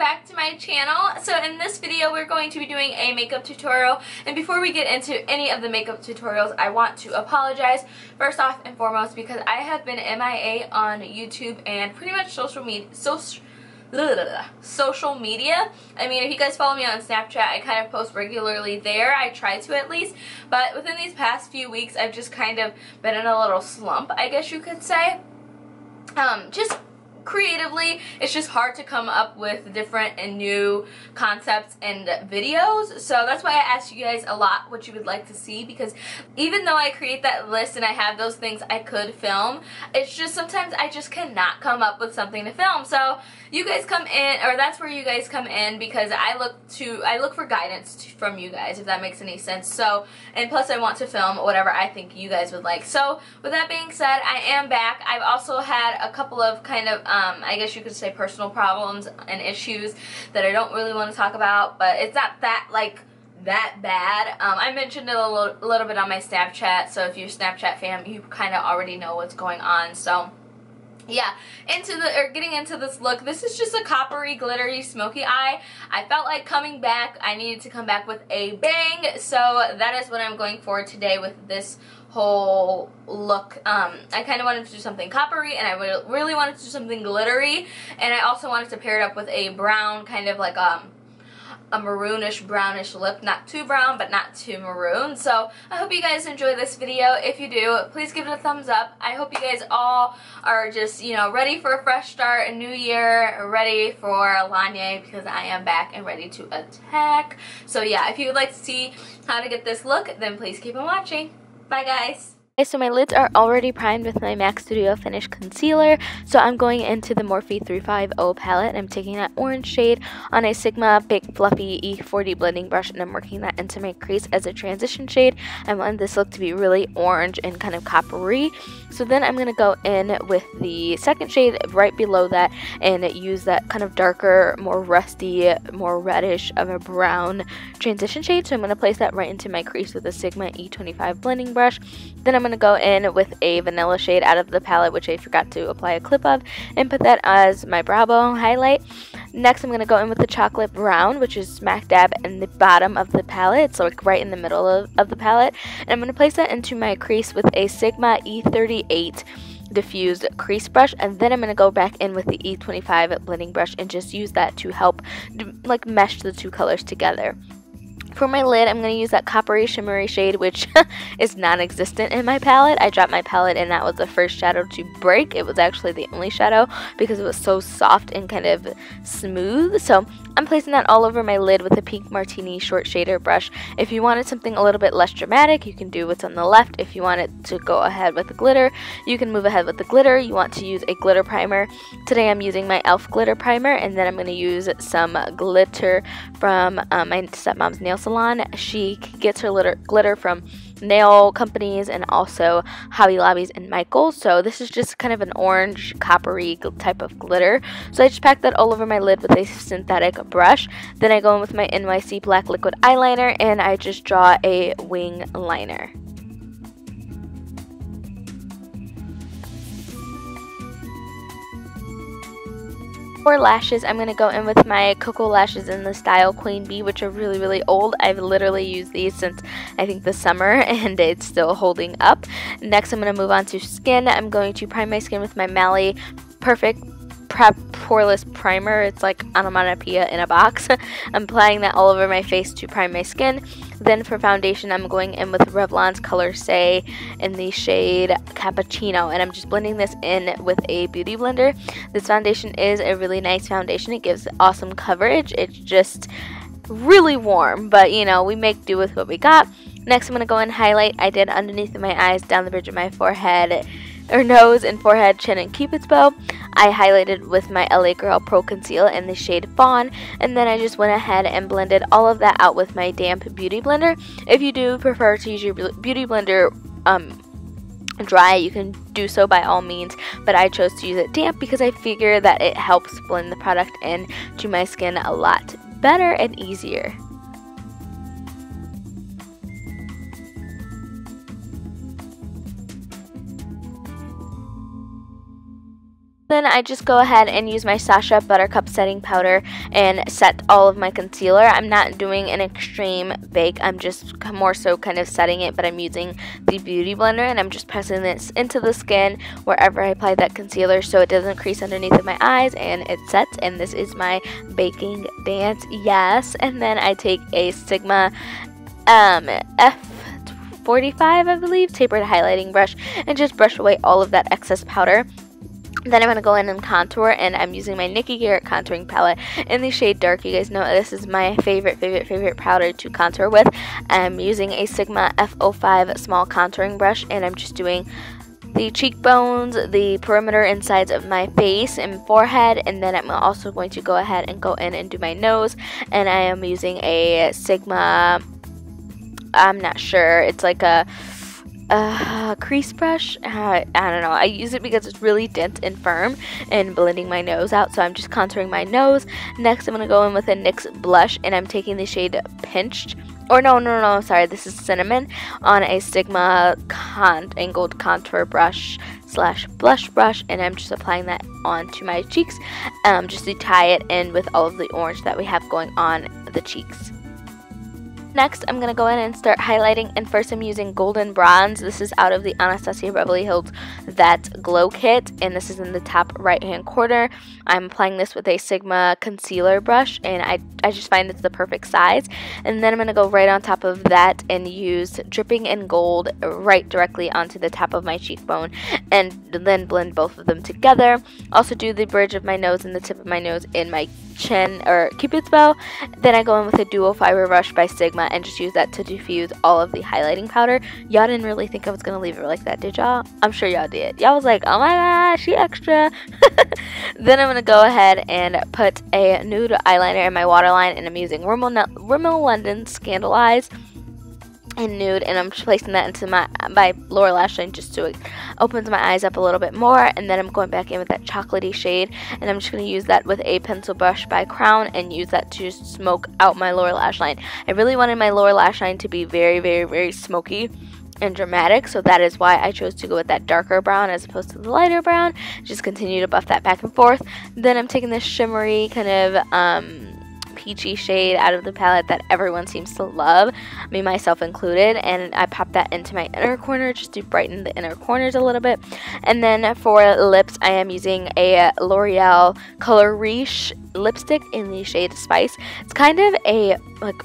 back to my channel. So in this video we're going to be doing a makeup tutorial, and before we get into any of the makeup tutorials I want to apologize first off and foremost because I have been MIA on YouTube and pretty much social media. I mean, if you guys follow me on Snapchat, I kind of post regularly there. I try to at least, but within these past few weeks I've just kind of been in a little slump, I guess you could say. Just creatively, it's just hard to come up with different and new concepts and videos, so that's why I asked you guys a lot what you would like to see, because even though I create that list and I have those things I could film, it's just sometimes I just cannot come up with something to film. So you guys come in, or that's where you guys come in, because I look for guidance from you guys, if that makes any sense. So, and plus I want to film whatever I think you guys would like. So with that being said, I am back. I've also had a couple of kind of I guess you could say personal problems and issues that I don't really want to talk about, but it's not that that bad. I mentioned it a little bit on my Snapchat, so if you're a Snapchat fan, you kind of already know what's going on. So yeah, getting into this look, this is just a coppery, glittery, smoky eye. I felt like coming back, I needed to come back with a bang, so that is what I'm going for today with this whole look. I kind of wanted to do something coppery, and I really wanted to do something glittery, and I also wanted to pair it up with a brown, kind of like a maroonish brownish lip, not too brown but not too maroon. So I hope you guys enjoy this video. If you do, please give it a thumbs up. I hope you guys all are just, you know, ready for a fresh start, a new year, ready for Lanye, because I am back and ready to attack. So yeah, if you would like to see how to get this look, then please keep on watching. Bye guys. Okay, so my lids are already primed with my MAC Studio Finish Concealer, so I'm going into the Morphe 35O palette, and I'm taking that orange shade on a Sigma Big Fluffy E40 blending brush, and I'm working that into my crease as a transition shade. I want this look to be really orange and kind of coppery, so then I'm going to go in with the second shade right below that and use that kind of darker, more rusty, more reddish of a brown transition shade, so I'm going to place that right into my crease with a Sigma E25 blending brush. Then I'm going to go in with a vanilla shade out of the palette, which I forgot to apply a clip of, and put that as my brow bone highlight. Next, I'm going to go in with the chocolate brown, which is smack dab in the bottom of the palette, so like right in the middle of the palette. And I'm going to place that into my crease with a Sigma E38 diffused crease brush, and then I'm going to go back in with the E25 blending brush and just use that to help like mesh the two colors together. For my lid, I'm going to use that coppery shimmery shade, which is non-existent in my palette. I dropped my palette and that was the first shadow to break. It was actually the only shadow because it was so soft and kind of smooth. So I'm placing that all over my lid with a Pink Martini short shader brush. If you wanted something a little bit less dramatic, you can do what's on the left. If you wanted to go ahead with the glitter, you can move ahead with the glitter. You want to use a glitter primer. Today I'm using my E.L.F. glitter primer, and then I'm going to use some glitter from my stepmom's nail salon. She gets her glitter from nail companies and also Hobby Lobbies and Michael's. So this is just kind of an orange coppery type of glitter. So I just packed that all over my lid with a synthetic brush. Then I go in with my NYC black liquid eyeliner and I just draw a wing liner. For lashes, I'm going to go in with my Koko lashes in the style Queen Bee, which are really, really old. I've literally used these since I think the summer and it's still holding up. Next, I'm going to move on to skin. I'm going to prime my skin with my Mally Perfect Prep Poreless Primer. It's like onomatopoeia in a box. I'm applying that all over my face to prime my skin. Then for foundation, I'm going in with Revlon's Color Say in the shade Cappuccino, and I'm just blending this in with a beauty blender. This foundation is a really nice foundation. It gives awesome coverage. It's just really warm, but you know, we make do with what we got. Next, I'm going to go and highlight. I did underneath of my eyes, down the bridge of my forehead, or nose and forehead, chin, and cupid's bow. I highlighted with my LaGirl Pro Conceal in the shade Fawn, and then I just went ahead and blended all of that out with my damp beauty blender. If you do prefer to use your beauty blender dry, you can do so by all means, but I chose to use it damp because I figure that it helps blend the product in to my skin a lot better and easier. then I just go ahead and use my Sacha Buttercup setting powder and set all of my concealer. I'm not doing an extreme bake, I'm just more so kind of setting it, but I'm using the Beauty Blender and I'm just pressing this into the skin wherever I apply that concealer so it doesn't crease underneath of my eyes and it sets. And this is my baking dance, yes. And then I take a Sigma F45, I believe, tapered highlighting brush and just brush away all of that excess powder. Then I'm going to go in and contour, and I'm using my Nikki Garrett contouring palette in the shade Dark. You guys know this is my favorite powder to contour with. I'm using a Sigma F05 small contouring brush, and I'm just doing the cheekbones, the perimeter insides of my face and forehead, and then I'm also going to go ahead and go in and do my nose, and I am using a Sigma, I'm not sure, it's like a crease brush. I don't know, I use it because it's really dense and firm and blending my nose out, so I'm just contouring my nose. Next I'm going to go in with a NYX blush, and I'm taking the shade Pinched, or no, sorry, this is Cinnamon, on a Sigma angled contour brush slash blush brush, and I'm just applying that onto my cheeks, just to tie it in with all of the orange that we have going on the cheeks. Next, I'm going to go in and start highlighting, and first I'm using Golden Bronze. This is out of the Anastasia Beverly Hills That Glow Kit, and this is in the top right hand corner. I'm applying this with a Sigma concealer brush, and I just find it's the perfect size. And then I'm going to go right on top of that and use Dripping in Gold right directly onto the top of my cheekbone, and then blend both of them together. Also do the bridge of my nose and the tip of my nose in my chin or Cupid's bow. Then I go in with a Duo Fiber brush by Sigma and just use that to diffuse all of the highlighting powder. Y'all didn't really think I was gonna leave it like that, did y'all? I'm sure y'all did. Y'all was like, oh my gosh, she extra. Then I'm gonna go ahead and put a nude eyeliner in my waterline, and I'm using Rimmel London Scandal Eyes in Nude, and I'm placing that into my lower lash line just so it opens my eyes up a little bit more. And then I'm going back in with that chocolatey shade, and I'm just going to use that with a pencil brush by Crown and use that to smoke out my lower lash line. I really wanted my lower lash line to be very smoky and dramatic, so that is why I chose to go with that darker brown as opposed to the lighter brown. Just continue to buff that back and forth. Then I'm taking this shimmery kind of peachy shade out of the palette that everyone seems to love, me myself included, and I pop that into my inner corner just to brighten the inner corners a little bit. And then for lips, I am using a L'Oreal color Riche lipstick in the shade Spice. It's kind of a like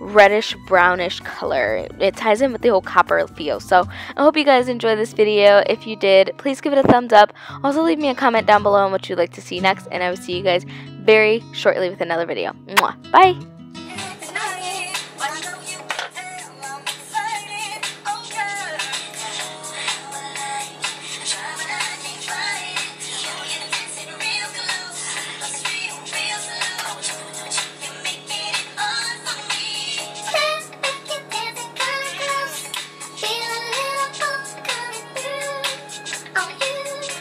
reddish brownish color. It ties in with the whole copper feel. So I hope you guys enjoyed this video. If you did, please give it a thumbs up. Also leave me a comment down below on what you'd like to see next, and I will see you guys very shortly with another video. Mwah. Bye!